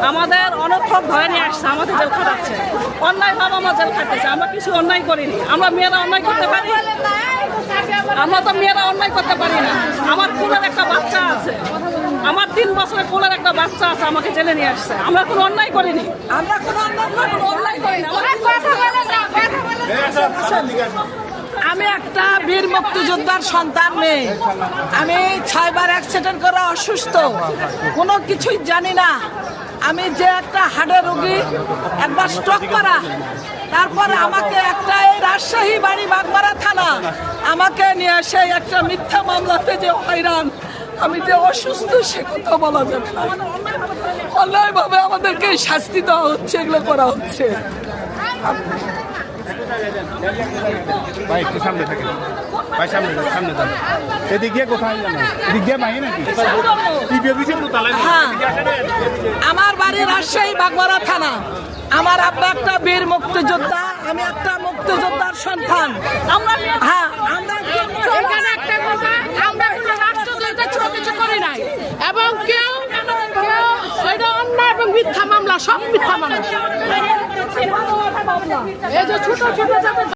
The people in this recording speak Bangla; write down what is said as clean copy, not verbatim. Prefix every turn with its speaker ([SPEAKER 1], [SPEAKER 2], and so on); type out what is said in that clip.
[SPEAKER 1] আমাদের অনর্থক ধরে নিয়ে আসছে, আমাদের জেল খাটাচ্ছে, অন্যায়ভাবে আমরা জেল খাটতেছি। আমরা কিছু অন্যায় করিনি। আমরা মেয়েরা অন্যায় করতে পারি? আমরা তো মেয়েরা অন্যায় করতে পারি না। আমার কোলের একটা বাচ্চা আছে, আমার 3 বছরের কোলের একটা বাচ্চা আছে, আমাকে জেলে নিয়ে আসছে। আমরা কোনো অন্যায় করিনি। আমরা কোনো অন্যায় করিনি।
[SPEAKER 2] আমি একটা বীর মুক্তিযোদ্ধার সন্তান মেয়ে। আমি 6 বার অ্যাক্সিডেন্ট করে অসুস্থ, কোনো কিছুই জানি না। আমি যে একটা হার্টের রোগী, একবার স্ট্রোক করা, তারপরে আমাকে একটা এই রাজশাহী বাড়ি বাগমারা থানা আমাকে নিয়ে এসে একটা মিথ্যা মামলাতে যে হয়রান, আমি যে অসুস্থ সে কথা বলা যাবে না। অন্যায়ভাবে আমাদেরকে শাস্তি দেওয়া হচ্ছে, এগুলো করা হচ্ছে।
[SPEAKER 3] ভাই একটু সামনে থাকে, ভাই সামনে যান। এদিক দিয়ে কোথায় জানো? এদিক দিয়ে ভাই নাকি?
[SPEAKER 2] হ্যাঁ, আমার বাড়ি রাজশাহী বাগমারা থানা। আমার আব্বা একটা বীর মুক্তিযোদ্ধা, আমি একটা মুক্তিযোদ্ধার সন্তান। হ্যাঁ, আমরা
[SPEAKER 4] এখানে একটা কথা, আমরা কোনো রাষ্ট্রদ্রোহিতার ছোট কিছু করি নাই, এবং কেউ এটা অন্যায় এবং মিথ্যা মামলা, সব মিথ্যা মামলা। এই যে ছোট ছোট